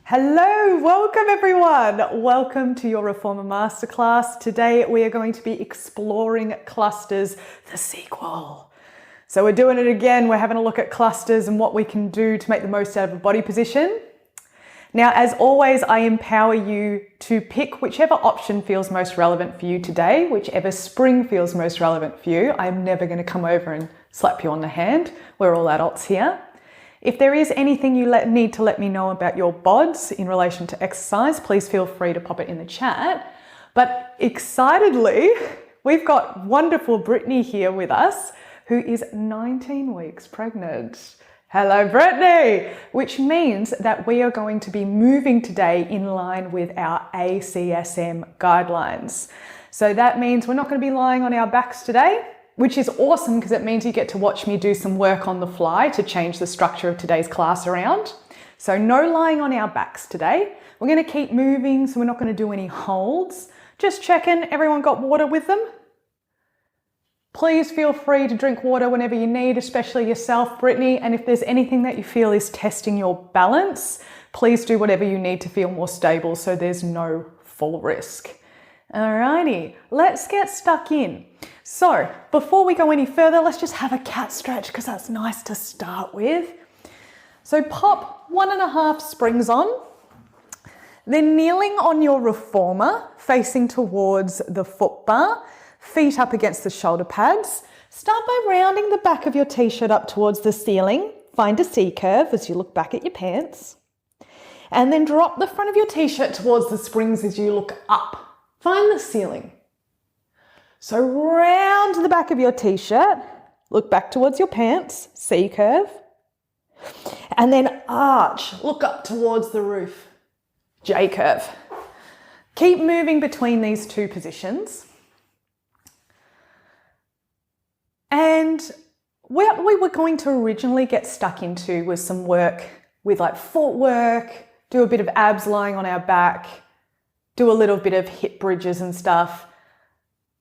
Hello, welcome everyone. Welcome to your Reformer Masterclass. Today we are going to be exploring clusters, the sequel. So we're doing it again. We're having a look at clusters and what we can do to make the most out of a body position. Now, as always, I empower you to pick whichever option feels most relevant for you today, whichever spring feels most relevant for you. I'm never going to come over and slap you on the hand. We're all adults here. If there is anything you need to let me know about your BODs in relation to exercise, please feel free to pop it in the chat. But excitedly, we've got wonderful Brittany here with us, who is 19 weeks pregnant. Hello, Brittany, which means that we are going to be moving today in line with our ACSM guidelines. So that means we're not going to be lying on our backs today, which is awesome because it means you get to watch me do some work on the fly to change the structure of today's class around. So no lying on our backs today. We're going to keep moving, so we're not going to do any holds. Just checking, everyone got water with them? Please feel free to drink water whenever you need, especially yourself, Brittany. And if there's anything that you feel is testing your balance, please do whatever you need to feel more stable so there's no fall risk. Alrighty, let's get stuck in. So before we go any further, let's just have a cat stretch because that's nice to start with. So pop 1.5 springs on, then kneeling on your reformer, facing towards the foot bar, feet up against the shoulder pads. Start by rounding the back of your t-shirt up towards the ceiling. Find a C curve as you look back at your pants. And then drop the front of your t-shirt towards the springs as you look up. Find the ceiling. So round the back of your t-shirt, look back towards your pants, C curve. And then arch, look up towards the roof, J curve. Keep moving between these two positions. And what we were going to originally get stuck into was some work with like footwork, do a bit of abs lying on our back, do a little bit of hip bridges and stuff.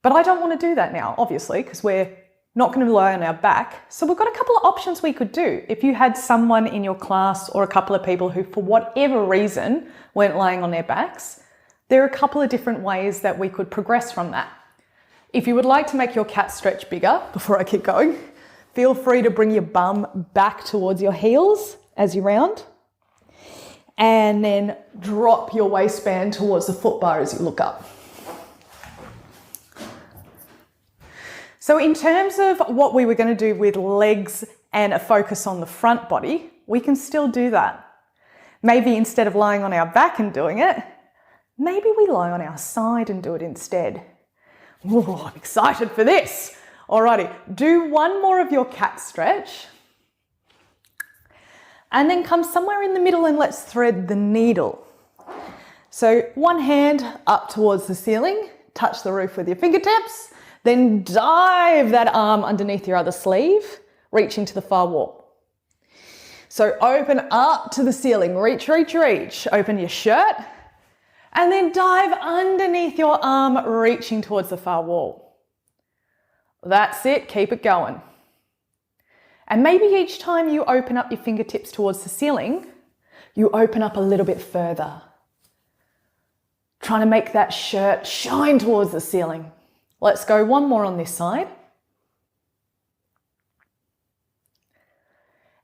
But I don't want to do that now, obviously, because we're not going to lie on our back. So we've got a couple of options we could do. If you had someone in your class or a couple of people who, for whatever reason, weren't lying on their backs, there are a couple of different ways that we could progress from that. If you would like to make your cat stretch bigger, before I keep going, feel free to bring your bum back towards your heels as you round. And then drop your waistband towards the foot bar as you look up. So in terms of what we were going to do with legs and a focus on the front body, we can still do that. Maybe instead of lying on our back and doing it, maybe we lie on our side and do it instead. Ooh, I'm excited for this. Alrighty, do one more of your cat stretch. And then come somewhere in the middle and let's thread the needle. So one hand up towards the ceiling, touch the roof with your fingertips, then dive that arm underneath your other sleeve, reaching to the far wall. So open up to the ceiling, reach, reach, reach. Open your shirt, and then dive underneath your arm, reaching towards the far wall. That's it, keep it going. And maybe each time you open up your fingertips towards the ceiling, you open up a little bit further. Trying to make that shirt shine towards the ceiling. Let's go one more on this side.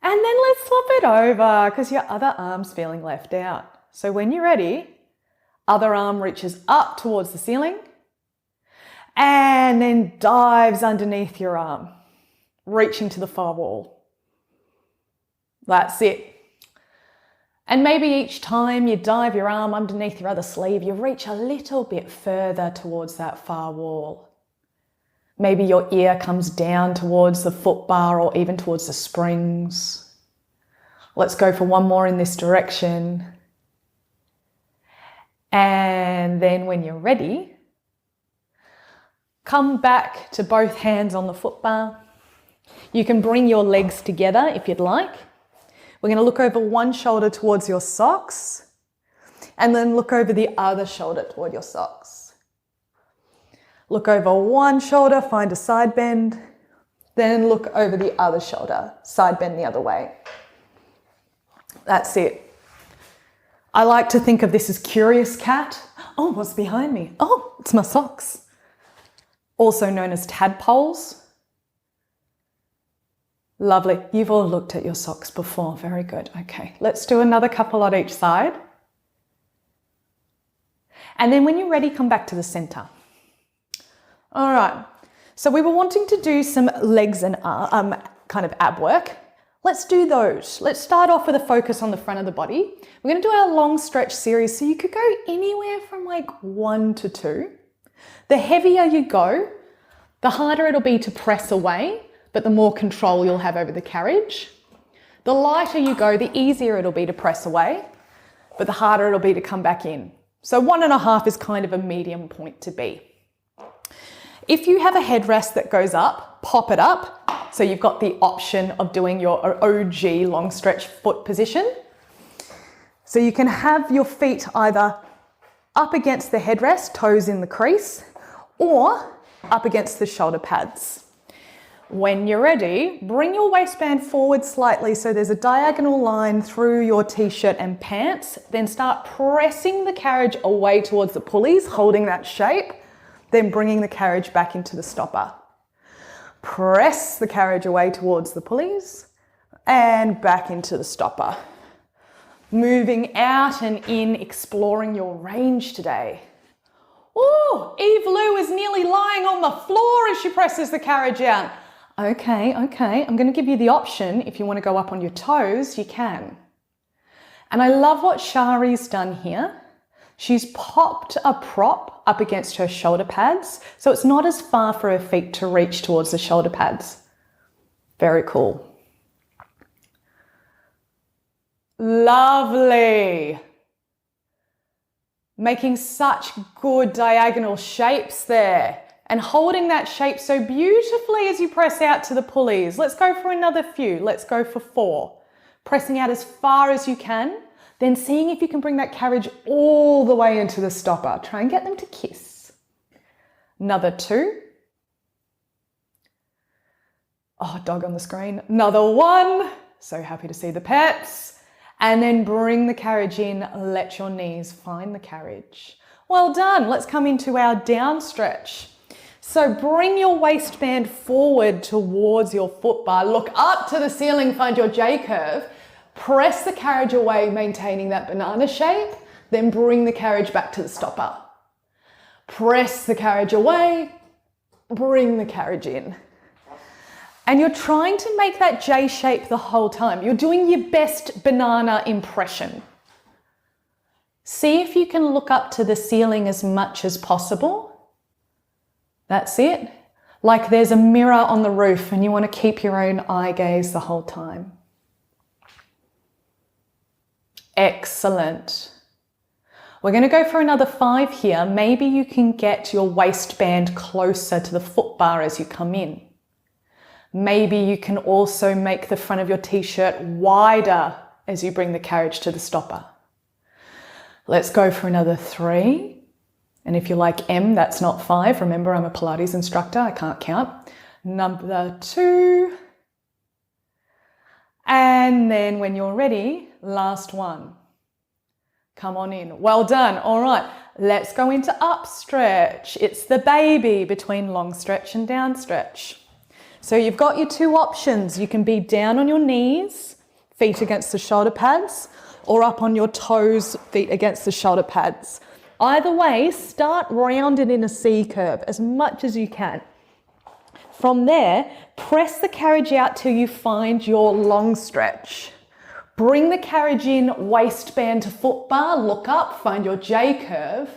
And then let's swap it over because your other arm's feeling left out. So when you're ready, other arm reaches up towards the ceiling and then dives underneath your arm, reaching to the far wall. That's it. And maybe each time you dive your arm underneath your other sleeve, you reach a little bit further towards that far wall. Maybe your ear comes down towards the foot bar or even towards the springs. Let's go for one more in this direction. And then when you're ready, come back to both hands on the foot bar. You can bring your legs together if you'd like. We're going to look over one shoulder towards your socks and then look over the other shoulder toward your socks. Look over one shoulder, find a side bend, then look over the other shoulder, side bend the other way. That's it. I like to think of this as curious cat. Oh, what's behind me? Oh, it's my socks. Also known as tadpoles. Lovely. You've all looked at your socks before. Very good. Okay, let's do another couple on each side. And then when you're ready, come back to the center. All right. So we were wanting to do some legs and kind of ab work. Let's do those. Let's start off with a focus on the front of the body. We're going to do our long stretch series. So you could go anywhere from like 1 to 2. The heavier you go, the harder it'll be to press away, but the more control you'll have over the carriage. The lighter you go, the easier it'll be to press away, but the harder it'll be to come back in. So 1.5 is kind of a medium point to be. If you have a headrest that goes up, pop it up. So you've got the option of doing your OG long stretch foot position. So you can have your feet either up against the headrest, toes in the crease, or up against the shoulder pads. When you're ready, bring your waistband forward slightly so there's a diagonal line through your t-shirt and pants. Then start pressing the carriage away towards the pulleys, holding that shape, then bringing the carriage back into the stopper. Press the carriage away towards the pulleys and back into the stopper. Moving out and in, exploring your range today. Oh, Eve Lou is nearly lying on the floor as she presses the carriage out. Okay. I'm going to give you the option. If you want to go up on your toes, you can. And I love what Shari's done here. She's popped a prop up against her shoulder pads, so it's not as far for her feet to reach towards the shoulder pads. Very cool. Lovely. Making such good diagonal shapes there. And holding that shape so beautifully as you press out to the pulleys. Let's go for another few. Let's go for 4. Pressing out as far as you can, then seeing if you can bring that carriage all the way into the stopper. Try and get them to kiss. Another 2. Oh, dog on the screen. Another 1. So happy to see the pets. And then bring the carriage in. Let your knees find the carriage. Well done. Let's come into our down stretch. So bring your waistband forward towards your foot bar. Look up to the ceiling, find your J curve. Press the carriage away, maintaining that banana shape. Then bring the carriage back to the stopper. Press the carriage away, bring the carriage in. And you're trying to make that J shape the whole time. You're doing your best banana impression. See if you can look up to the ceiling as much as possible. That's it. Like there's a mirror on the roof and you want to keep your own eye gaze the whole time. Excellent. We're going to go for another 5 here. Maybe you can get your waistband closer to the foot bar as you come in. Maybe you can also make the front of your t-shirt wider as you bring the carriage to the stopper. Let's go for another 3. And if you like M, that's not 5. Remember, I'm a Pilates instructor. I can't count. Number 2. And then when you're ready, last 1. Come on in. Well done. All right. Let's go into up stretch. It's the baby between long stretch and down stretch. So you've got your 2 options. You can be down on your knees, feet against the shoulder pads, or up on your toes, feet against the shoulder pads. Either way, start rounded in a C curve as much as you can. From there, press the carriage out till you find your long stretch. Bring the carriage in, waistband to foot bar, look up, find your J curve.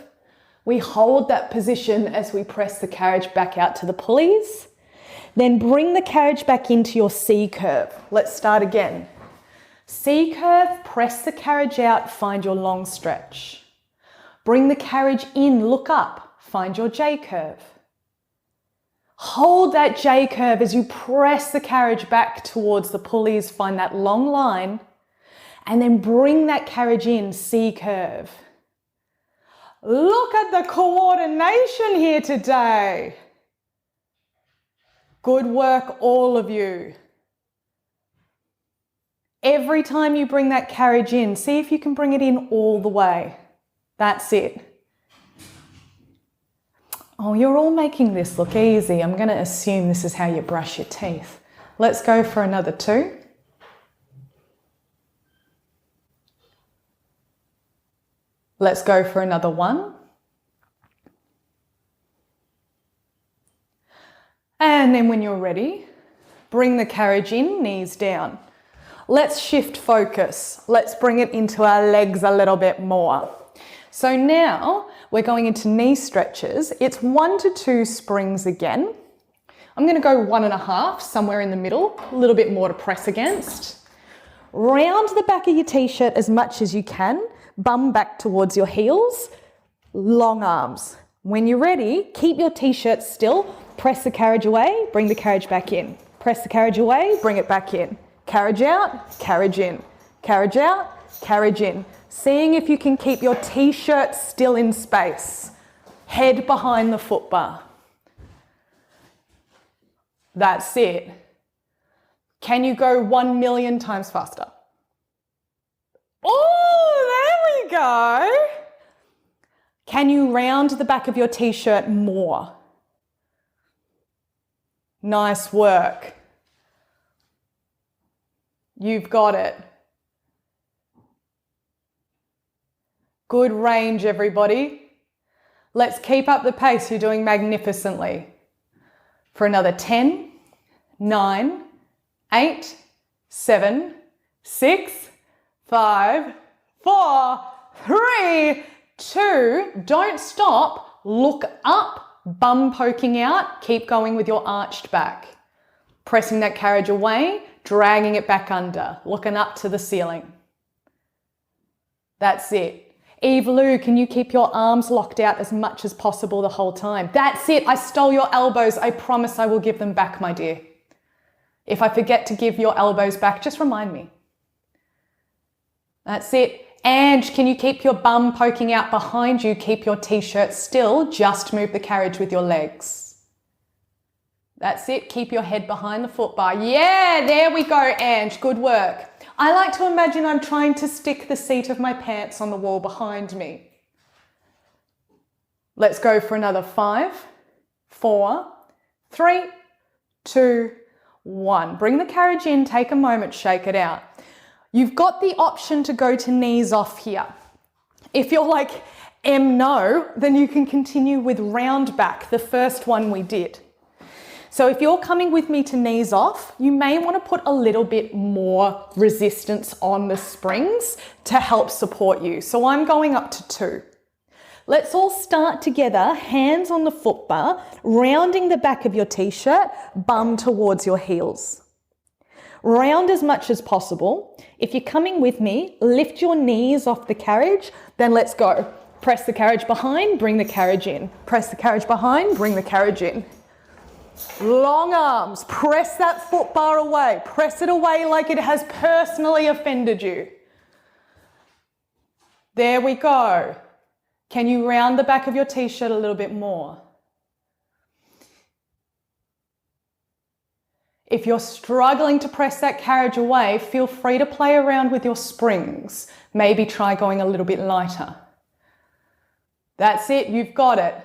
We hold that position as we press the carriage back out to the pulleys. Then bring the carriage back into your C curve. Let's start again. C curve, press the carriage out, find your long stretch. Bring the carriage in, look up, find your J curve. Hold that J curve as you press the carriage back towards the pulleys, find that long line, and then bring that carriage in, C curve. Look at the coordination here today. Good work, all of you. Every time you bring that carriage in, see if you can bring it in all the way. That's it. Oh, you're all making this look easy. I'm going to assume this is how you brush your teeth. Let's go for another 2. Let's go for another 1. And then when you're ready, bring the carriage in, knees down. Let's shift focus. Let's bring it into our legs a little bit more. So now we're going into knee stretches. It's 1 to 2 springs again. I'm going to go 1.5, somewhere in the middle, a little bit more to press against. Round the back of your t-shirt as much as you can, bum back towards your heels, long arms. When you're ready, keep your t-shirt still, press the carriage away, bring the carriage back in. Press the carriage away, bring it back in. Carriage out, carriage in. Carriage out, carriage in. Seeing if you can keep your t-shirt still in space. Head behind the foot bar. That's it. Can you go 1 million times faster? Oh, there we go. Can you round the back of your t-shirt more? Nice work. You've got it. Good range, everybody. Let's keep up the pace. You're doing magnificently. For another 10, 9, 8, 7, 6, 5, 4, 3, 2. Don't stop. Look up, bum poking out. Keep going with your arched back. Pressing that carriage away, dragging it back under, looking up to the ceiling. That's it. Eve Lou, can you keep your arms locked out as much as possible the whole time? That's it. I stole your elbows. I promise I will give them back, my dear. If I forget to give your elbows back, just remind me. That's it. Ange, can you keep your bum poking out behind you? Keep your t-shirt still. Just move the carriage with your legs. That's it. Keep your head behind the foot bar. Yeah, there we go, Ange. Good work. I like to imagine I'm trying to stick the seat of my pants on the wall behind me. Let's go for another 5, 4, 3, 2, 1. Bring the carriage in, take a moment, shake it out. You've got the option to go to knees off here. If you're like, no, then you can continue with round back, the first one we did. So if you're coming with me to knees off, you may want to put a little bit more resistance on the springs to help support you. So I'm going up to 2. Let's all start together, hands on the foot bar, rounding the back of your t-shirt, bum towards your heels. Round as much as possible. If you're coming with me, lift your knees off the carriage, then let's go. Press the carriage behind, bring the carriage in. Press the carriage behind, bring the carriage in. Long arms, press that foot bar away. Press it away like it has personally offended you. There we go. Can you round the back of your t-shirt a little bit more? If you're struggling to press that carriage away, feel free to play around with your springs. Maybe try going a little bit lighter. That's it, you've got it.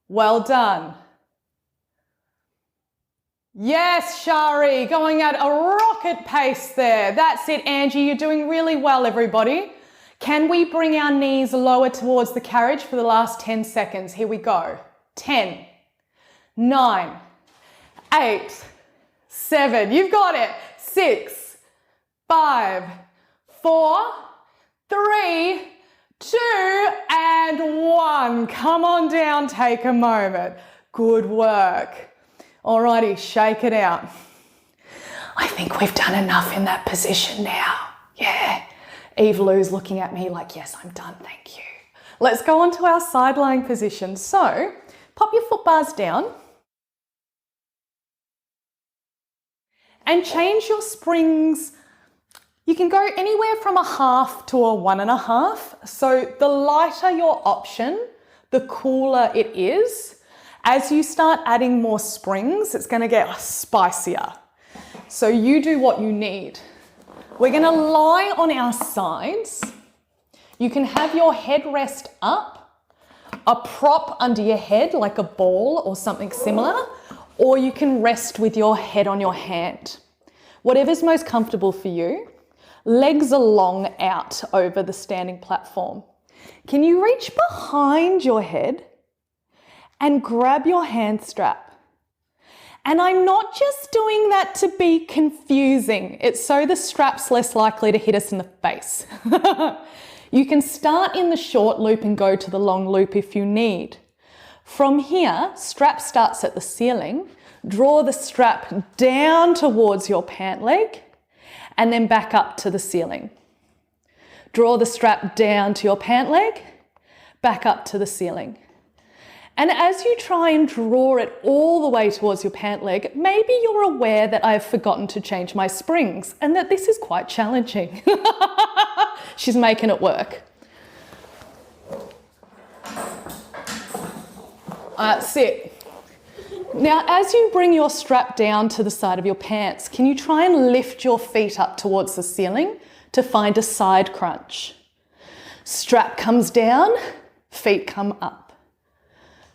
Well done. Yes, Shari, going at a rocket pace there. That's it, Angie, you're doing really well, everybody. Can we bring our knees lower towards the carriage for the last 10 seconds? Here we go. 10, 9, 8, 7, you've got it. 6, 5, 4, 3, 2, and 1. Come on down, take a moment. Good work. Alrighty, shake it out. I think we've done enough in that position now. Yeah. Eve Lou's looking at me like, yes, I'm done, thank you. Let's go on to our side lying position. So, pop your foot bars down. And change your springs. You can go anywhere from 1/2 to 1.5. So the lighter your option, the cooler it is. As you start adding more springs, it's going to get spicier. So you do what you need. We're going to lie on our sides. You can have your head rest up, a prop under your head like a ball or something similar, or you can rest with your head on your hand. Whatever's most comfortable for you. Legs are long out over the standing platform. Can you reach behind your head and grab your hand strap? And I'm not just doing that to be confusing. It's so the strap's less likely to hit us in the face. You can start in the short loop and go to the long loop if you need. From here, strap starts at the ceiling. Draw the strap down towards your pant leg and then back up to the ceiling. Draw the strap down to your pant leg, back up to the ceiling. And as you try and draw it all the way towards your pant leg, maybe you're aware that I've forgotten to change my springs and that this is quite challenging. She's making it work. That's it. Now, as you bring your strap down to the side of your pants, can you try and lift your feet up towards the ceiling to find a side crunch? Strap comes down, feet come up.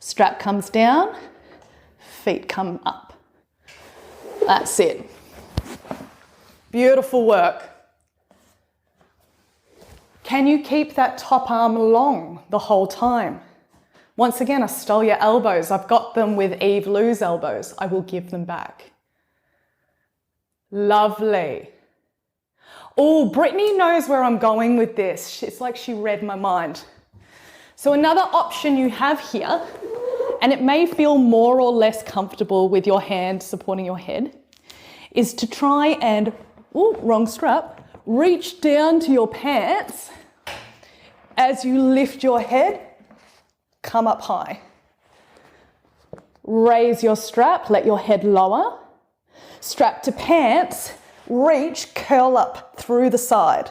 Strap comes down, feet come up. That's it. Beautiful work. Can you keep that top arm long the whole time? Once again, I stole your elbows. I've got them with Eve Lou's elbows. I will give them back. Lovely. Oh, Brittany knows where I'm going with this. It's like she read my mind. So another option you have here, and it may feel more or less comfortable with your hand supporting your head, is to try and, wrong strap, reach down to your pants as you lift your head. Come up high. Raise your strap, let your head lower. Strap to pants, reach, curl up through the side,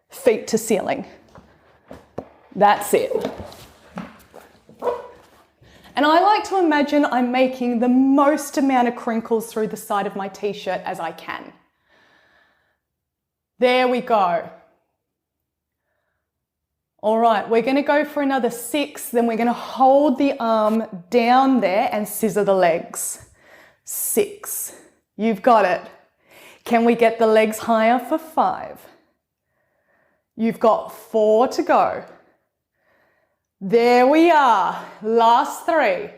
feet to ceiling. That's it. And I like to imagine I'm making the most amount of crinkles through the side of my t-shirt as I can. There we go. All right, we're going to go for another 6, then we're going to hold the arm down there and scissor the legs. 6. You've got it. Can we get the legs higher for 5? You've got 4 to go. There we are. Last 3.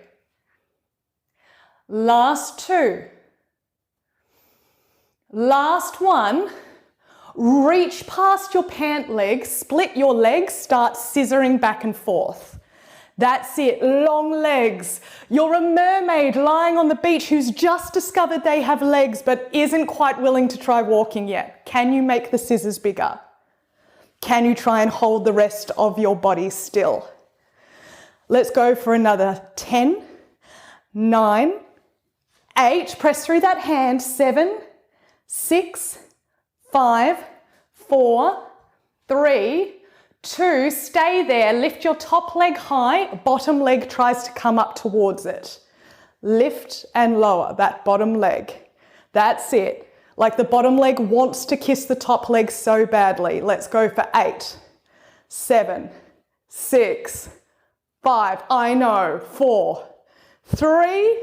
Last 2. Last 1. Reach past your pant leg, split your legs, start scissoring back and forth. That's it, long legs. You're a mermaid lying on the beach who's just discovered they have legs but isn't quite willing to try walking yet. Can you make the scissors bigger? Can you try and hold the rest of your body still? Let's go for another 10, 9, 8. Press through that hand. 7, 6, 5, 4, 3, 2. Stay there. Lift your top leg high. Bottom leg tries to come up towards it. Lift and lower that bottom leg. That's it. Like the bottom leg wants to kiss the top leg so badly. Let's go for 8, 7, 6, 5. I know. 4, 3,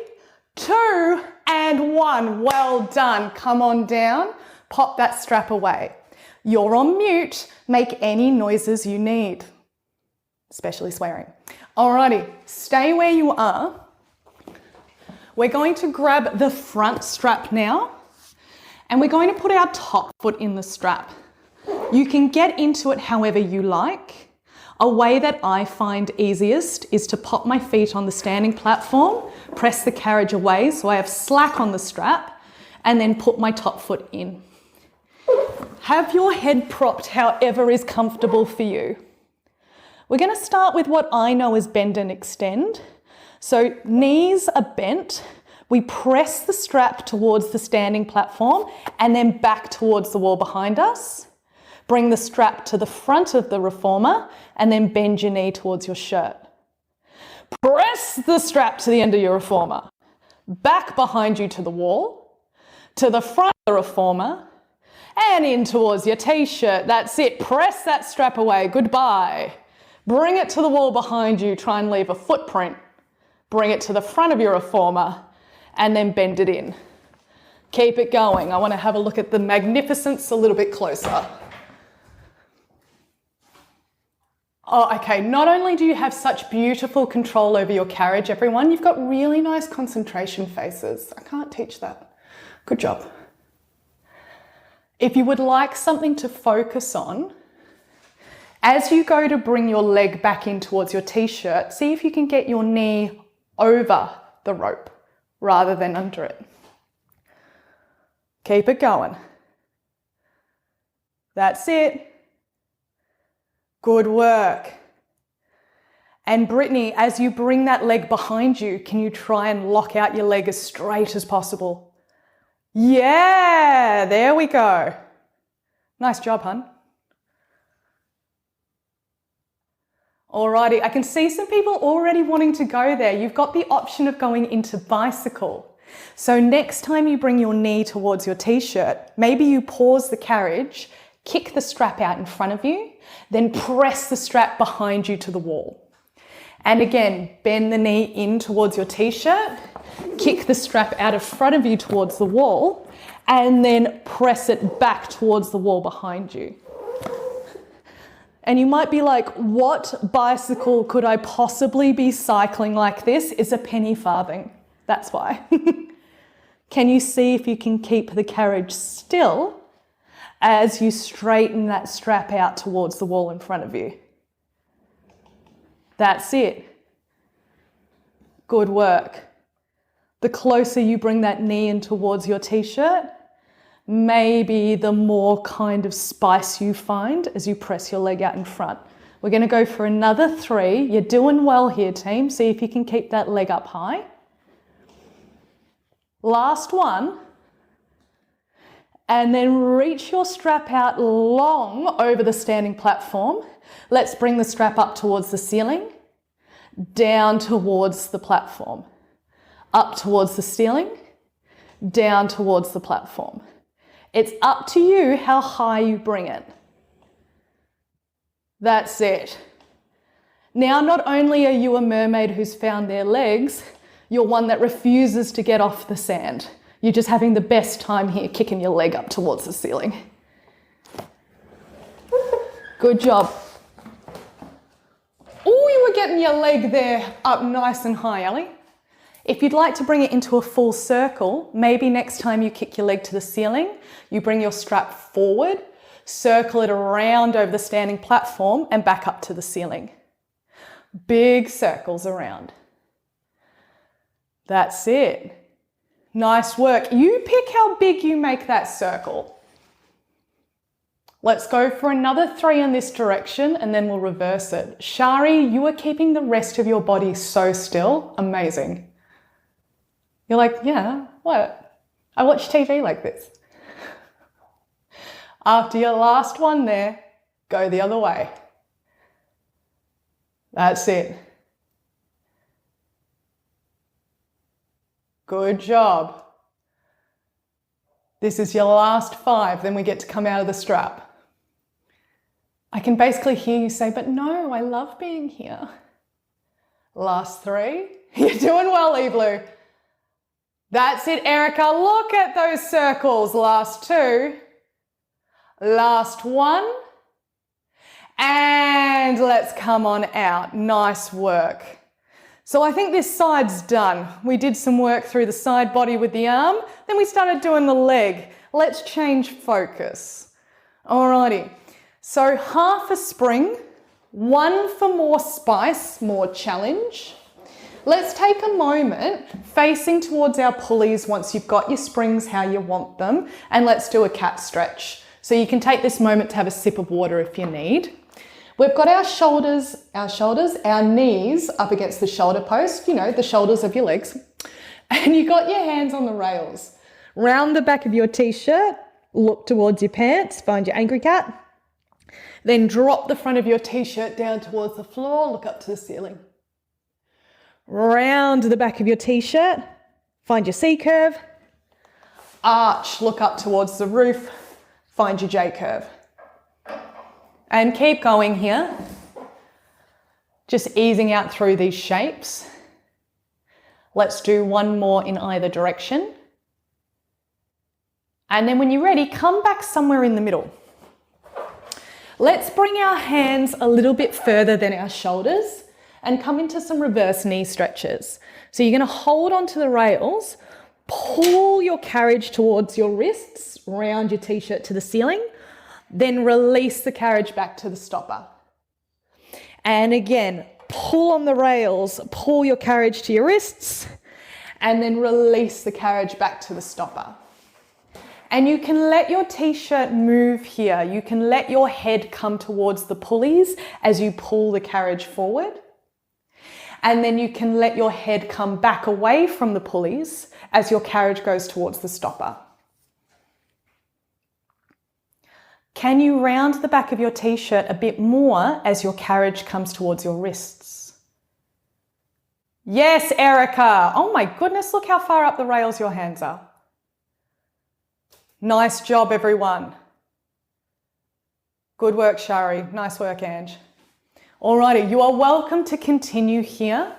2, and 1. Well done. Come on down. Pop that strap away. You're on mute. Make any noises you need, especially swearing. Alrighty, stay where you are. We're going to grab the front strap now, and we're going to put our top foot in the strap. You can get into it however you like. A way that I find easiest is to pop my feet on the standing platform, press the carriage away so I have slack on the strap, and then put my top foot in. Have your head propped however is comfortable for you. We're going to start with what I know as bend and extend. So knees are bent. We press the strap towards the standing platform and then back towards the wall behind us. Bring the strap to the front of the reformer and then bend your knee towards your shirt. Press the strap to the end of your reformer. Back behind you to the wall, to the front of the reformer, and in towards your t-shirt. That's it. Press that strap away. Goodbye. Bring it to the wall behind you. Try and leave a footprint. Bring it to the front of your reformer and then bend it in. Keep it going. I want to have a look at the magnificence a little bit closer. Oh, okay. Not only do you have such beautiful control over your carriage, everyone, you've got really nice concentration faces. I can't teach that. Good job. If you would like something to focus on, as you go to bring your leg back in towards your t-shirt, see if you can get your knee over the rope rather than under it. Keep it going. That's it. Good work. And Brittany, as you bring that leg behind you, can you try and lock out your leg as straight as possible? Yeah, there we go. Nice job, hun. Alrighty, I can see some people already wanting to go there. You've got the option of going into bicycle. So next time you bring your knee towards your t-shirt, maybe you pause the carriage, kick the strap out in front of you, then press the strap behind you to the wall. And again, bend the knee in towards your t-shirt, kick the strap out of front of you towards the wall, and then press it back towards the wall behind you. And you might be like, what bicycle could I possibly be cycling like this? It's a penny farthing. That's why. Can you see if you can keep the carriage still as you straighten that strap out towards the wall in front of you? That's it. Good work. The closer you bring that knee in towards your t-shirt, maybe the more kind of spice you find as you press your leg out in front. We're going to go for another 3. You're doing well here, team. See if you can keep that leg up high. Last one. And then reach your strap out long over the standing platform. Let's bring the strap up towards the ceiling, down towards the platform, up towards the ceiling, down towards the platform. It's up to you how high you bring it. That's it. Now, not only are you a mermaid who's found their legs, you're one that refuses to get off the sand. You're just having the best time here, kicking your leg up towards the ceiling. Good job. Oh, you were getting your leg there up nice and high, Ellie. If you'd like to bring it into a full circle, maybe next time you kick your leg to the ceiling, you bring your strap forward, circle it around over the standing platform and back up to the ceiling. Big circles around. That's it. Nice work. You pick how big you make that circle. Let's go for another 3 in this direction and then we'll reverse it. Shari, you are keeping the rest of your body so still. Amazing. You're like, yeah, what? I watch TV like this. After your last one there, go the other way. That's it. Good job. This is your last 5, then we get to come out of the strap. I can basically hear you say, but no, I love being here. Last 3. You're doing well, Evelou. That's it, Erica. Look at those circles. Last 2. Last 1. And let's come on out. Nice work. So I think this side's done. We did some work through the side body with the arm, then we started doing the leg. Let's change focus. Alrighty, so half a spring, 1 for more spice, more challenge. Let's take a moment facing towards our pulleys once you've got your springs how you want them, and let's do a cat stretch. So you can take this moment to have a sip of water if you need. We've got our knees up against the shoulder post, you know, the shoulders of your legs. And you got your hands on the rails. Round the back of your t-shirt, look towards your pants, find your angry cat. Then drop the front of your t-shirt down towards the floor, look up to the ceiling. Round the back of your t-shirt, find your C curve. Arch, look up towards the roof, Find your J curve. And keep going here. Just easing out through these shapes. Let's do one more in either direction. And then when you're ready, come back somewhere in the middle. Let's bring our hands a little bit further than our shoulders and come into some reverse knee stretches. So you're going to hold onto the rails, pull your carriage towards your wrists, round your t-shirt to the ceiling, then release the carriage back to the stopper. And again, pull on the rails, pull your carriage to your wrists, and then release the carriage back to the stopper. And you can let your t-shirt move here. You can let your head come towards the pulleys as you pull the carriage forward. And then you can let your head come back away from the pulleys as your carriage goes towards the stopper. Can you round the back of your t-shirt a bit more as your carriage comes towards your wrists? Yes, Erica. Oh my goodness, look how far up the rails your hands are. Nice job, everyone. Good work, Shari. Nice work, Ange. Alrighty, you are welcome to continue here.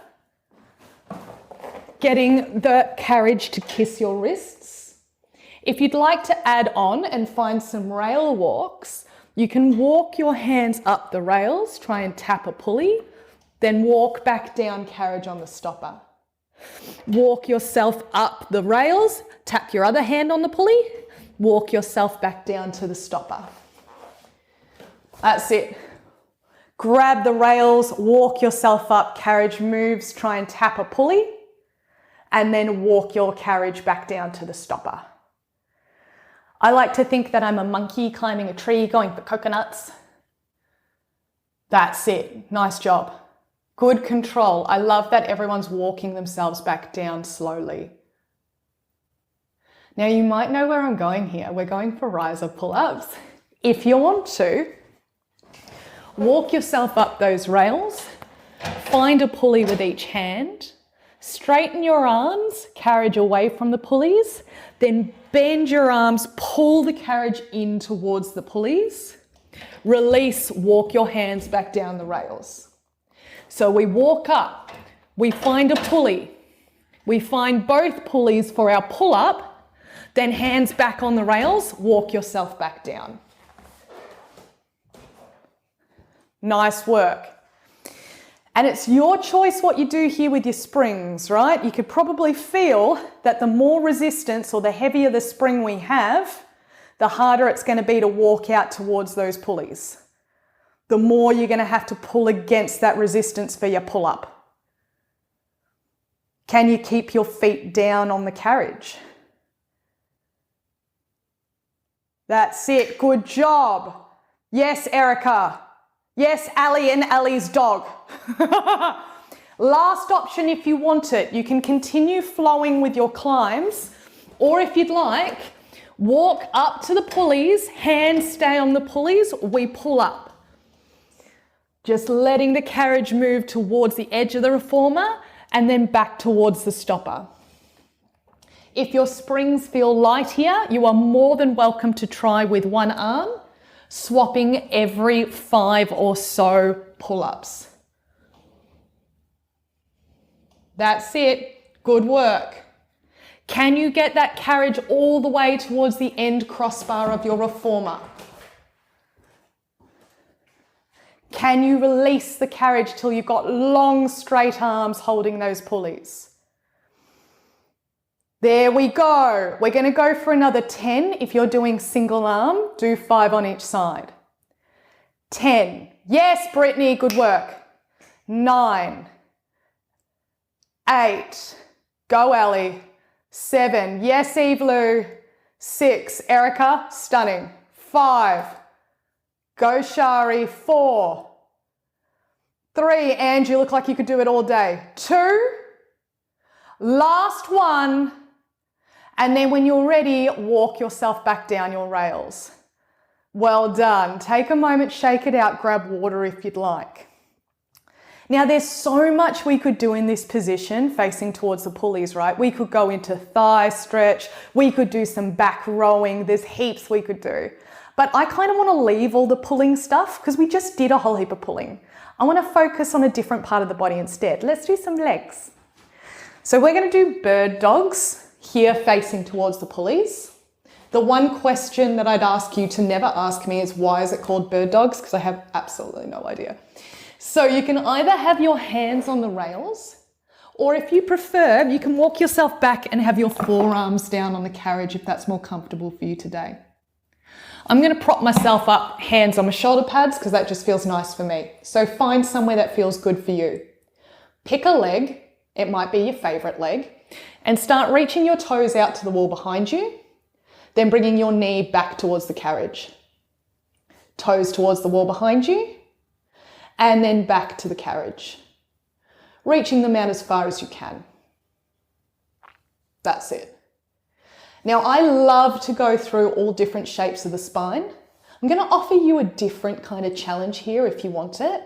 Getting the carriage to kiss your wrists. If you'd like to add on and find some rail walks, you can walk your hands up the rails, try and tap a pulley, then walk back down carriage on the stopper. Walk yourself up the rails, tap your other hand on the pulley, walk yourself back down to the stopper. That's it. Grab the rails, walk yourself up, carriage moves, try and tap a pulley, and then walk your carriage back down to the stopper. I like to think that I'm a monkey climbing a tree going for coconuts. That's it. Nice job. Good control. I love that everyone's walking themselves back down slowly. Now you might know where I'm going here. We're going for riser pull-ups. If you want to, walk yourself up those rails, find a pulley with each hand, straighten your arms, carriage away from the pulleys, then bend your arms, pull the carriage in towards the pulleys, release, walk your hands back down the rails. So we walk up, we find a pulley, we find both pulleys for our pull-up, then hands back on the rails, walk yourself back down. Nice work. And it's your choice what you do here with your springs, right? You could probably feel that the more resistance or the heavier the spring we have, the harder it's going to be to walk out towards those pulleys. The more you're going to have to pull against that resistance for your pull-up. Can you keep your feet down on the carriage? That's it. Good job. Yes, Erica. Yes, Ali and Ali's dog. Last option if you want it. You can continue flowing with your climbs, or if you'd like, walk up to the pulleys, hands stay on the pulleys, we pull up. Just letting the carriage move towards the edge of the reformer and then back towards the stopper. If your springs feel light here, you are more than welcome to try with one arm, swapping every 5 or so pull-ups. That's it. Good work. Can you get that carriage all the way towards the end crossbar of your reformer? Can you release the carriage till you've got long straight arms holding those pulleys? There we go. We're going to go for another 10. If you're doing single arm, do 5 on each side. 10. Yes, Brittany, good work. 9. 8. Go, Ellie. 7. Yes, Evelou. 6. Erica, stunning. 5. Go, Shari. 4. 3. Ange, you look like you could do it all day. 2. Last one. And then when you're ready, walk yourself back down your rails. Well done. Take a moment, shake it out, grab water if you'd like. Now there's so much we could do in this position facing towards the pulleys, right? We could go into thigh stretch, we could do some back rowing, there's heaps we could do. But I kind of want to leave all the pulling stuff because we just did a whole heap of pulling. I want to focus on a different part of the body instead. Let's do some legs. So we're going to do bird dogs here facing towards the pulleys. The one question that I'd ask you to never ask me is why is it called bird dogs? Because I have absolutely no idea. So you can either have your hands on the rails, or if you prefer, you can walk yourself back and have your forearms down on the carriage if that's more comfortable for you today. I'm going to prop myself up, hands on my shoulder pads, because that just feels nice for me. So find somewhere that feels good for you. Pick a leg, it might be your favorite leg, and start reaching your toes out to the wall behind you, then bringing your knee back towards the carriage. Toes towards the wall behind you, and then back to the carriage. Reaching them out as far as you can. That's it. Now, I love to go through all different shapes of the spine. I'm going to offer you a different kind of challenge here if you want it.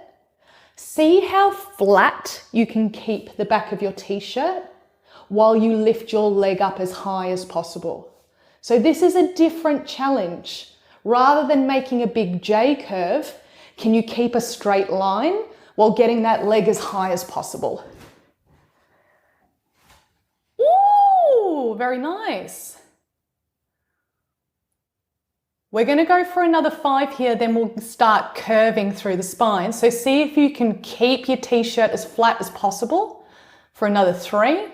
See how flat you can keep the back of your t-shirt while you lift your leg up as high as possible. So this is a different challenge. Rather than making a big J curve, can you keep a straight line while getting that leg as high as possible? Ooh, very nice. We're going to go for another 5 here, then we'll start curving through the spine. So see if you can keep your t-shirt as flat as possible for another 3.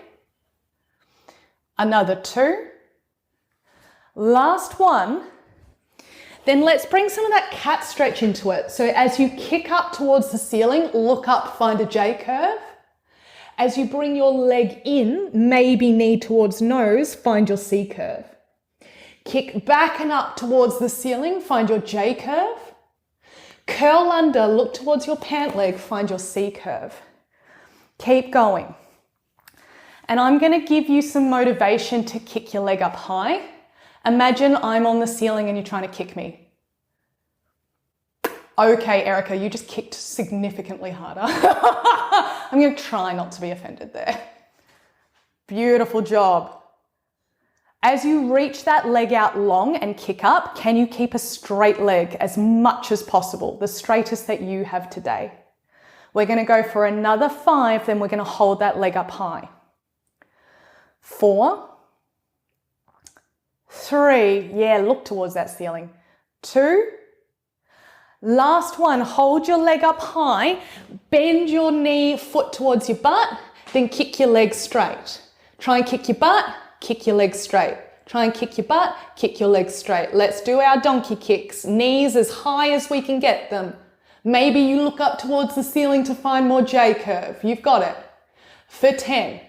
Another 2. Last one. Then let's bring some of that cat stretch into it. So as you kick up towards the ceiling, look up, find a J curve. As you bring your leg in, maybe knee towards nose, find your C curve. Kick back and up towards the ceiling, find your J curve. Curl under, look towards your pant leg, find your C curve. Keep going. And I'm going to give you some motivation to kick your leg up high. Imagine I'm on the ceiling and you're trying to kick me. Okay, Erica, you just kicked significantly harder. I'm going to try not to be offended there. Beautiful job. As you reach that leg out long and kick up, can you keep a straight leg as much as possible, the straightest that you have today? We're going to go for another 5, then we're going to hold that leg up high. 4, 3, yeah, look towards that ceiling. 2, last one, hold your leg up high, bend your knee, foot towards your butt, then kick your leg straight. Try and kick your butt, kick your legs straight. Try and kick your butt, kick your legs straight. Let's do our donkey kicks. Knees as high as we can get them. Maybe you look up towards the ceiling to find more J curve. You've got it. For 10,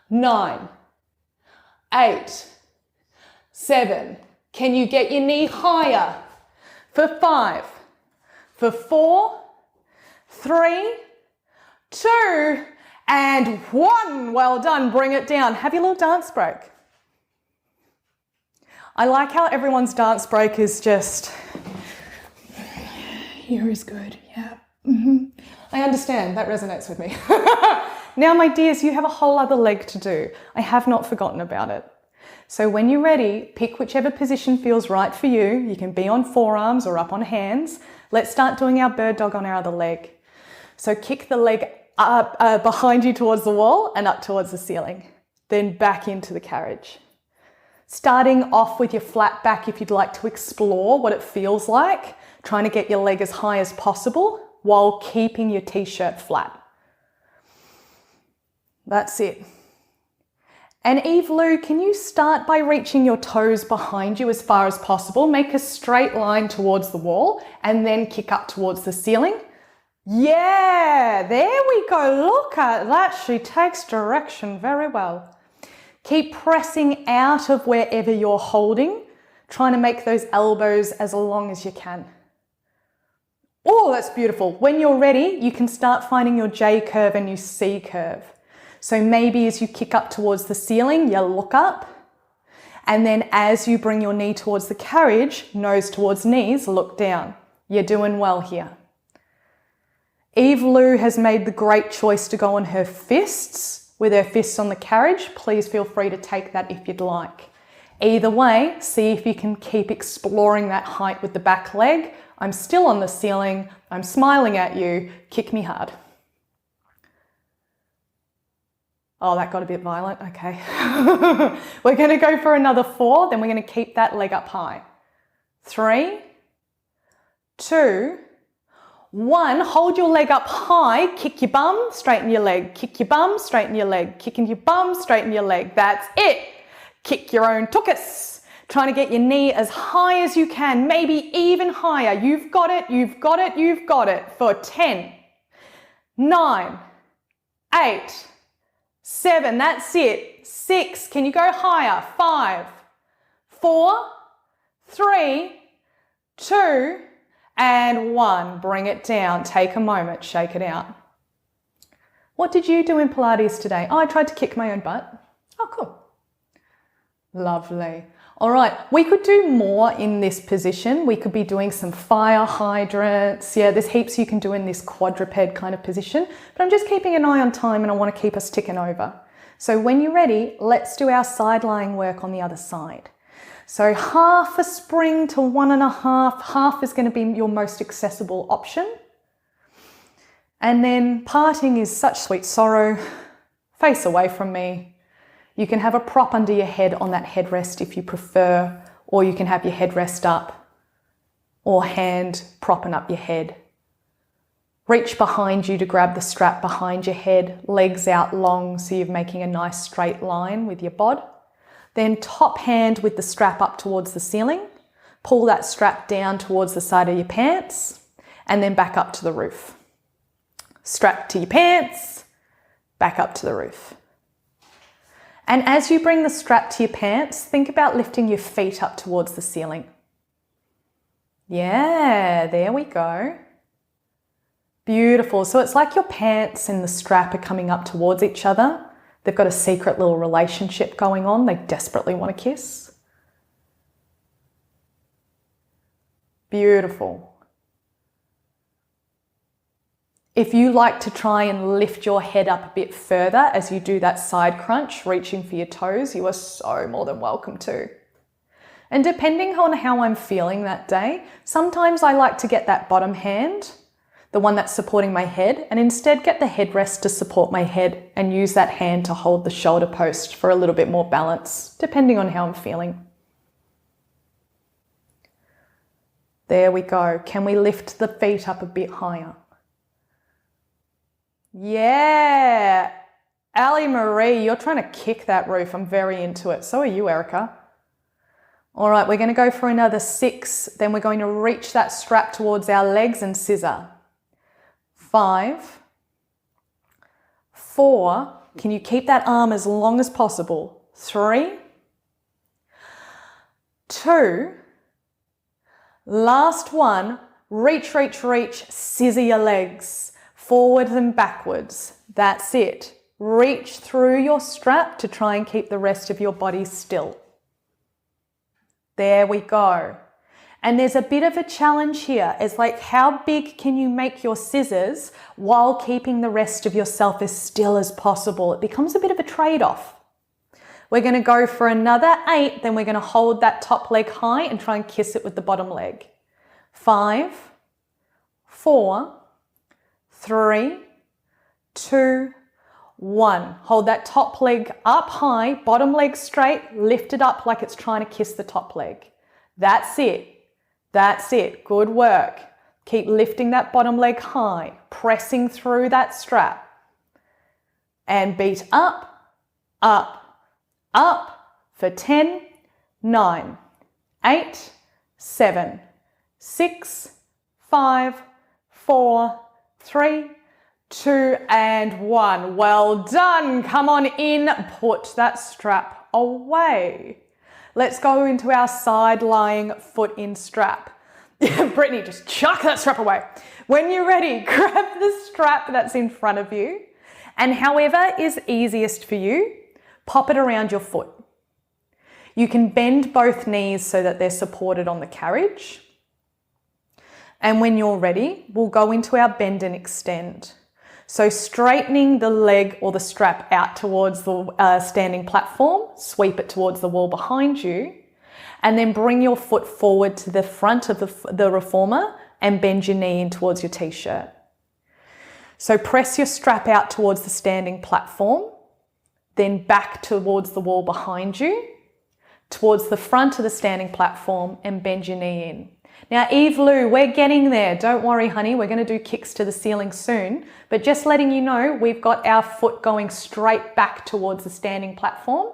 9, 8, 7. Can you get your knee higher? For 5, for 4, 3, 2, and 1. Well done. Bring it down. Have your little dance break. I like how everyone's dance break is just, here is good. Yeah. I understand. That resonates with me. Now, my dears, you have a whole other leg to do. I have not forgotten about it. So when you're ready, pick whichever position feels right for you. You can be on forearms or up on hands. Let's start doing our bird dog on our other leg. So kick the leg up behind you towards the wall and up towards the ceiling. Then back into the carriage. Starting off with your flat back if you'd like to explore what it feels like, trying to get your leg as high as possible while keeping your t-shirt flat. That's it. And Eve Lou, can you start by reaching your toes behind you as far as possible? Make a straight line towards the wall and then kick up towards the ceiling. Yeah, there we go. Look at that. She takes direction very well. Keep pressing out of wherever you're holding, trying to make those elbows as long as you can. Oh, that's beautiful. When you're ready, you can start finding your J curve and your C curve. So maybe as you kick up towards the ceiling, you look up. And then as you bring your knee towards the carriage, nose towards knees, look down. You're doing well here. Eve Lou has made the great choice to go on her fists, with her fists on the carriage. Please feel free to take that if you'd like. Either way, see if you can keep exploring that height with the back leg. I'm still on the ceiling. I'm smiling at you. Kick me hard. Oh, that got a bit violent. Okay. We're going to go for another 4. Then we're going to keep that leg up high. 3, 2, 1. Hold your leg up high. Kick your bum, straighten your leg. Kick your bum, straighten your leg. Kicking your bum, straighten your leg. That's it. Kick your own tuchus. Trying to get your knee as high as you can, maybe even higher. You've got it, you've got it, you've got it. For 10, 9, 8, 7, that's it. 6, can you go higher? 5, 4, 3, 2, and 1. Bring it down. Take a moment, shake it out. What did you do in Pilates today? Oh, I tried to kick my own butt. Oh, cool. Lovely. All right, we could do more in this position. We could be doing some fire hydrants. Yeah, there's heaps you can do in this quadruped kind of position, but I'm just keeping an eye on time and I want to keep us ticking over. So when you're ready, let's do our side lying work on the other side. So half a spring to 1.5, half is going to be your most accessible option. And then parting is such sweet sorrow. Face away from me. You can have a prop under your head on that headrest if you prefer, or you can have your headrest up or hand propping up your head. Reach behind you to grab the strap behind your head, legs out long so you're making a nice straight line with your bod. Then top hand with the strap up towards the ceiling. Pull that strap down towards the side of your pants and then back up to the roof. Strap to your pants, back up to the roof. And as you bring the strap to your pants, think about lifting your feet up towards the ceiling. Yeah, there we go. Beautiful. So it's like your pants and the strap are coming up towards each other. They've got a secret little relationship going on. They desperately want to kiss. Beautiful. If you like to try and lift your head up a bit further as you do that side crunch, reaching for your toes, you are so more than welcome to. And depending on how I'm feeling that day, sometimes I like to get that bottom hand, the one that's supporting my head, and instead get the headrest to support my head and use that hand to hold the shoulder post for a little bit more balance, depending on how I'm feeling. There we go. Can we lift the feet up a bit higher? Yeah, Ali Marie, you're trying to kick that roof. I'm very into it. So are you, Erica. All right, we're going to go for another 6. Then we're going to reach that strap towards our legs and scissor. 5, 4, can you keep that arm as long as possible? 3, 2, last one, reach, reach, reach, scissor your legs. Forwards and backwards. That's it. Reach through your strap to try and keep the rest of your body still. There we go. And there's a bit of a challenge here. It's like, how big can you make your scissors while keeping the rest of yourself as still as possible? It becomes a bit of a trade-off. We're going to go for another 8. Then we're going to hold that top leg high and try and kiss it with the bottom leg. 5, 4, 3, 2, 1. Hold that top leg up high, bottom leg straight, lift it up like it's trying to kiss the top leg. That's it. That's it. Good work. Keep lifting that bottom leg high, pressing through that strap. And beat up, up, up for 10, 9, 8, 7, 6, 5, 4, 3, 2, and 1. Well done. Come on in. Put that strap away. Let's go into our side lying foot in strap. Brittany, just chuck that strap away. When you're ready, grab the strap that's in front of you, and however is easiest for you, pop it around your foot. You can bend both knees so that they're supported on the carriage. And when you're ready, we'll go into our bend and extend. So straightening the leg or the strap out towards the standing platform, sweep it towards the wall behind you, and then bring your foot forward to the front of the reformer and bend your knee in towards your t-shirt. So press your strap out towards the standing platform, then back towards the wall behind you, towards the front of the standing platform, and bend your knee in. Now, Eve Lou, we're getting there. Don't worry, honey. We're going to do kicks to the ceiling soon. But just letting you know, we've got our foot going straight back towards the standing platform.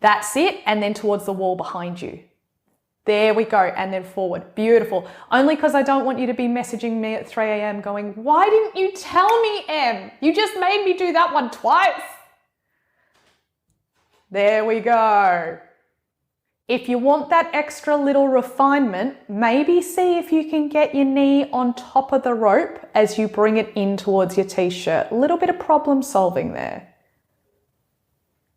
That's it. And then towards the wall behind you. There we go. And then forward. Beautiful. Only because I don't want you to be messaging me at 3 a.m. going, why didn't you tell me, Em? You just made me do that one twice. There we go. If you want that extra little refinement, maybe see if you can get your knee on top of the rope as you bring it in towards your t-shirt. A little bit of problem solving there.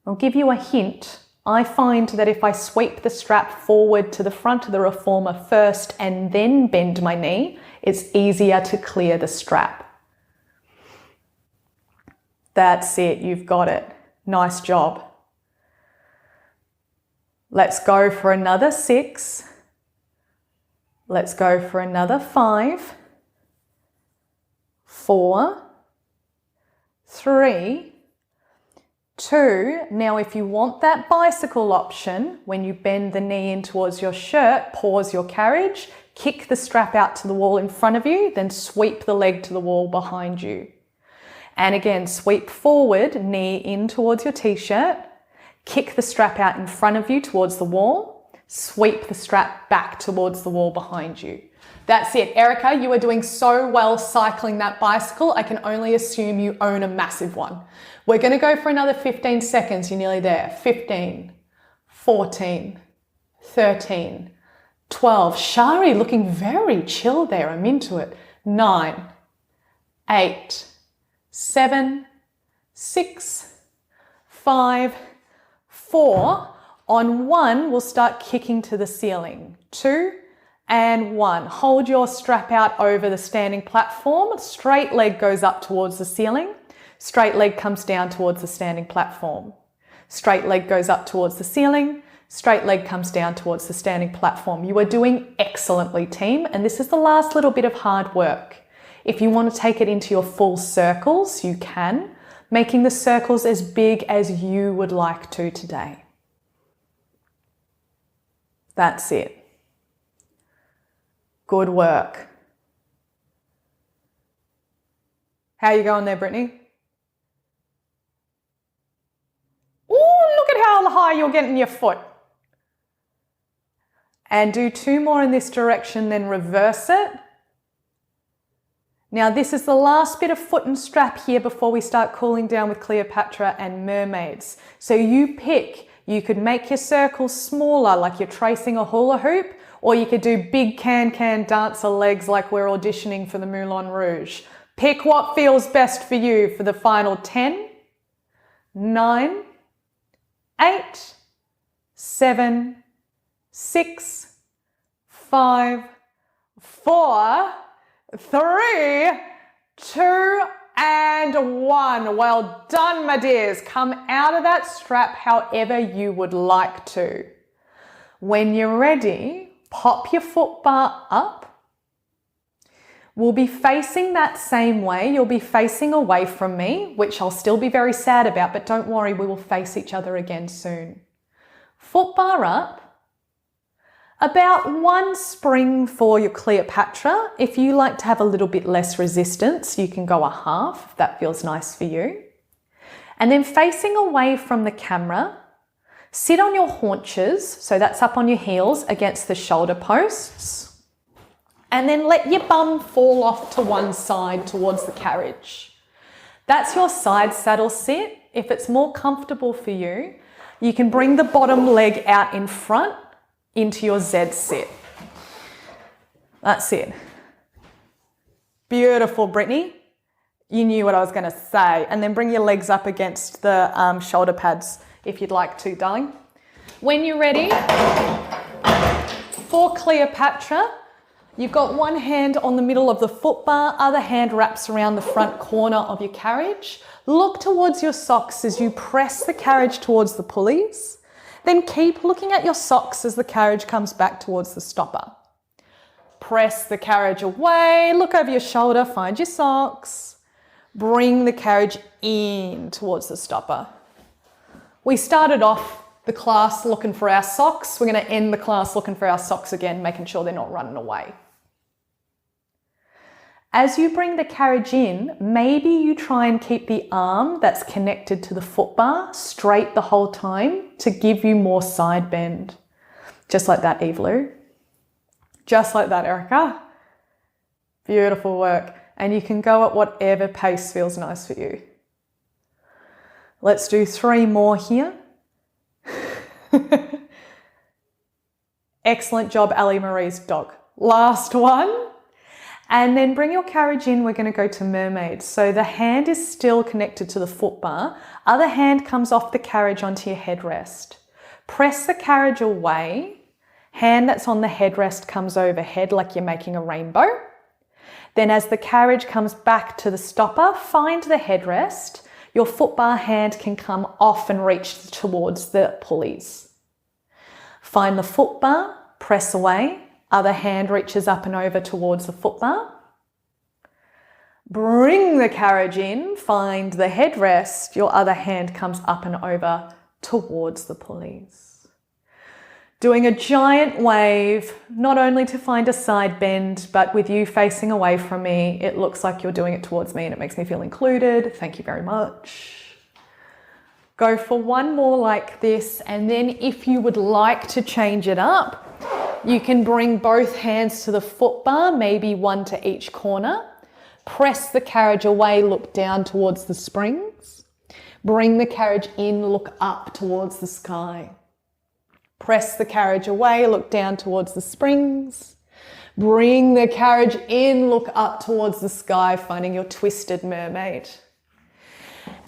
I'll give you a hint. I find that if I sweep the strap forward to the front of the reformer first and then bend my knee, it's easier to clear the strap. That's it. You've got it. Nice job. Let's go for another 6. Let's go for another 5, 4, 3, 2. Now, if you want that bicycle option, when you bend the knee in towards your shirt, pause your carriage, kick the strap out to the wall in front of you, then sweep the leg to the wall behind you. And again, sweep forward, knee in towards your t-shirt, kick the strap out in front of you towards the wall, sweep the strap back towards the wall behind you. That's it. Erica, you are doing so well cycling that bicycle. I can only assume you own a massive one. We're going to go for another 15 seconds. You're nearly there. 15, 14, 13, 12. Shari looking very chill there. I'm into it. 9, 8, 7, 6, 5, 4. On 1, we'll start kicking to the ceiling. 2 and 1. Hold your strap out over the standing platform. Straight leg goes up towards the ceiling. Straight leg comes down towards the standing platform. Straight leg goes up towards the ceiling. Straight leg comes down towards the standing platform. You are doing excellently, team. And this is the last little bit of hard work. If you want to take it into your full circles, you can, making the circles as big as you would like to today. That's it. Good work. How are you going there, Brittany? Ooh, look at how high you're getting your foot. And do 2 more in this direction, then reverse it. Now this is the last bit of foot and strap here before we start cooling down with Cleopatra and mermaids. So you pick. You could make your circles smaller like you're tracing a hula hoop, or you could do big can-can dancer legs like we're auditioning for the Moulin Rouge. Pick what feels best for you for the final 10, 9, 8, 7, 6, 5, 4, 3, 2, and 1. Well done, my dears. Come out of that strap however you would like to. When you're ready, pop your foot bar up. We'll be facing that same way. You'll be facing away from me, which I'll still be very sad about, but don't worry, we will face each other again soon. Foot bar up. About 1 spring for your Cleopatra. If you like to have a little bit less resistance, you can go a half if that feels nice for you. And then facing away from the camera, sit on your haunches, so that's up on your heels against the shoulder posts. And then let your bum fall off to one side towards the carriage. That's your side saddle sit. If it's more comfortable for you, you can bring the bottom leg out in front into your Z sit. That's it. Beautiful, Brittany. You knew what I was going to say. And then bring your legs up against the shoulder pads if you'd like to, darling. When you're ready for Cleopatra, You've got one hand on the middle of the foot bar, other hand wraps around the front corner of your carriage. Look towards your socks as you press the carriage towards the pulleys. Then keep looking at your socks as the carriage comes back towards the stopper. Press the carriage away, look over your shoulder, find your socks. Bring the carriage in towards the stopper. We started off the class looking for our socks. We're going to end the class looking for our socks again, making sure they're not running away. As you bring the carriage in, maybe you try and keep the arm that's connected to the foot bar straight the whole time to give you more side bend. Just like that, Evelyn. Just like that, Erica. Beautiful work. And you can go at whatever pace feels nice for you. Let's do 3 more here. Excellent job, Ali Marie's dog. Last one. And then bring your carriage in, we're going to go to mermaid. So the hand is still connected to the foot bar. Other hand comes off the carriage onto your headrest. Press the carriage away. Hand that's on the headrest comes overhead like you're making a rainbow. Then as the carriage comes back to the stopper, find the headrest. Your foot bar hand can come off and reach towards the pulleys. Find the foot bar, press away. Other hand reaches up and over towards the foot bar. Bring the carriage in, find the headrest. Your other hand comes up and over towards the pulleys. Doing a giant wave, not only to find a side bend, but with you facing away from me, it looks like you're doing it towards me and it makes me feel included. Thank you very much. Go for one more like this, and then if you would like to change it up, you can bring both hands to the foot bar, maybe one to each corner. Press the carriage away, look down towards the springs. Bring the carriage in, look up towards the sky. Press the carriage away, look down towards the springs. Bring the carriage in, look up towards the sky, finding your twisted mermaid.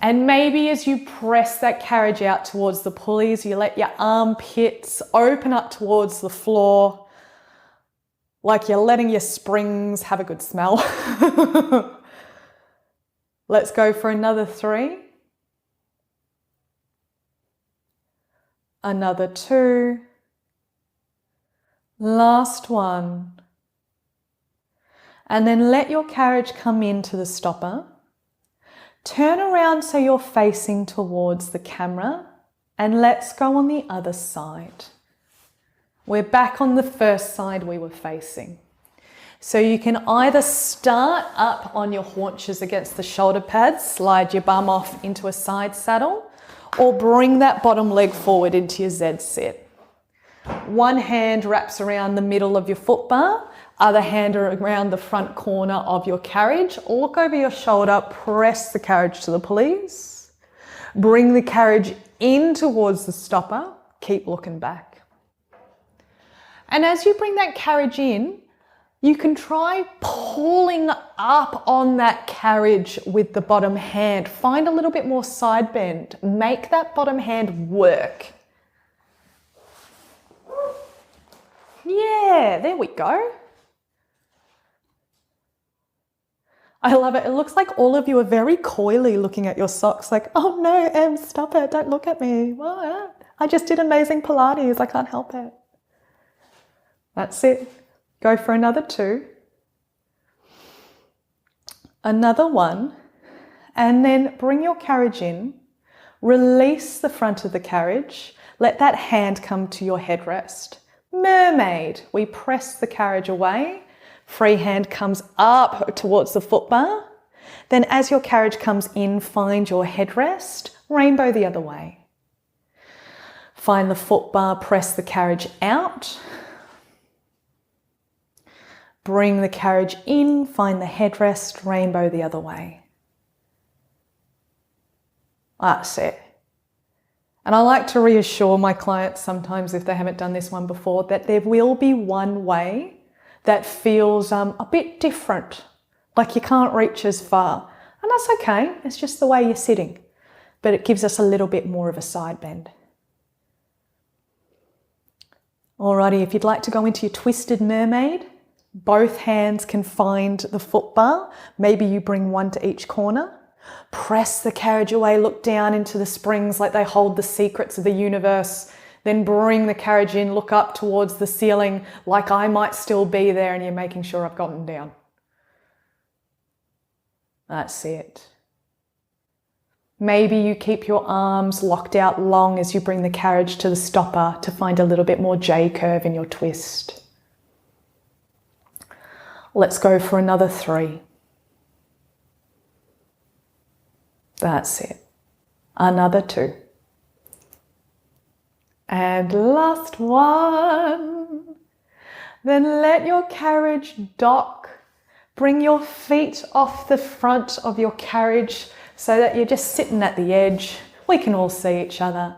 And maybe as you press that carriage out towards the pulleys, you let your armpits open up towards the floor, like you're letting your springs have a good smell. Let's go for another 3. Another 2. Last one. And then let your carriage come into the stopper. Turn around so you're facing towards the camera, and let's go on the other side. We're back on the first side we were facing. So you can either start up on your haunches against the shoulder pads, slide your bum off into a side saddle, or bring that bottom leg forward into your Z sit. One hand wraps around the middle of your foot bar, other hand around the front corner of your carriage. Look over your shoulder, press the carriage to the pulleys. Bring the carriage in towards the stopper, keep looking back. And as you bring that carriage in, you can try pulling up on that carriage with the bottom hand. Find a little bit more side bend. Make that bottom hand work. Yeah, there we go. I love it. It looks like all of you are very coyly looking at your socks like, oh no, Em, stop it. Don't look at me. What? I just did amazing Pilates. I can't help it. That's it. Go for another 2. Another 1. And then bring your carriage in. Release the front of the carriage. Let that hand come to your headrest. Mermaid. We press the carriage away. Free hand comes up towards the foot bar. Then as your carriage comes in, find your headrest. Rainbow the other way. Find the foot bar, press the carriage out. Bring the carriage in, find the headrest, rainbow the other way. That's it. And I like to reassure my clients sometimes, if they haven't done this one before, that there will be one way that feels a bit different, like you can't reach as far. And that's okay, it's just the way you're sitting. But it gives us a little bit more of a side bend. Alrighty, if you'd like to go into your twisted mermaid, Both hands can find the foot bar. Maybe you bring one to each corner. Press the carriage away, look down into the springs like they hold the secrets of the universe. Then bring the carriage in, look up towards the ceiling like I might still be there and you're making sure I've gotten down. That's it. Maybe you keep your arms locked out long as you bring the carriage to the stopper to find a little bit more J curve in your twist. Let's go for another 3. That's it. Another 2. And last one. Then let your carriage dock. Bring your feet off the front of your carriage so that you're just sitting at the edge. We can all see each other.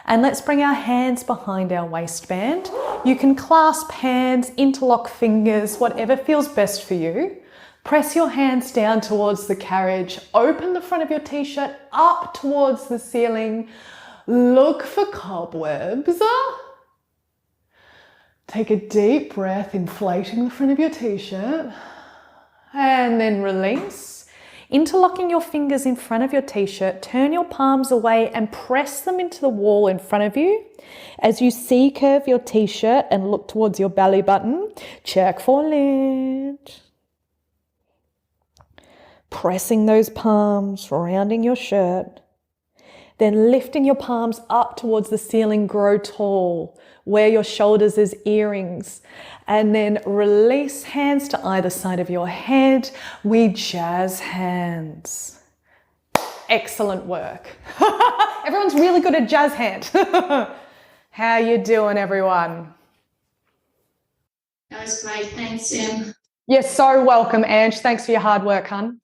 And let's bring our hands behind our waistband. You can clasp hands, interlock fingers, whatever feels best for you. Press your hands down towards the carriage. Open the front of your t-shirt up towards the ceiling. Look for cobwebs. Take a deep breath, inflating the front of your t-shirt. And then release. Interlocking your fingers in front of your t-shirt, turn your palms away and press them into the wall in front of you. As you C-curve your t-shirt and look towards your belly button, check for lint. Pressing those palms, rounding your shirt. Then lifting your palms up towards the ceiling, grow tall. Wear your shoulders as earrings. And then release hands to either side of your head. We jazz hands. Excellent work. Everyone's really good at jazz hand. How you doing, everyone? That was great. Thanks, Sim. You're so welcome, Ange. Thanks for your hard work, hun.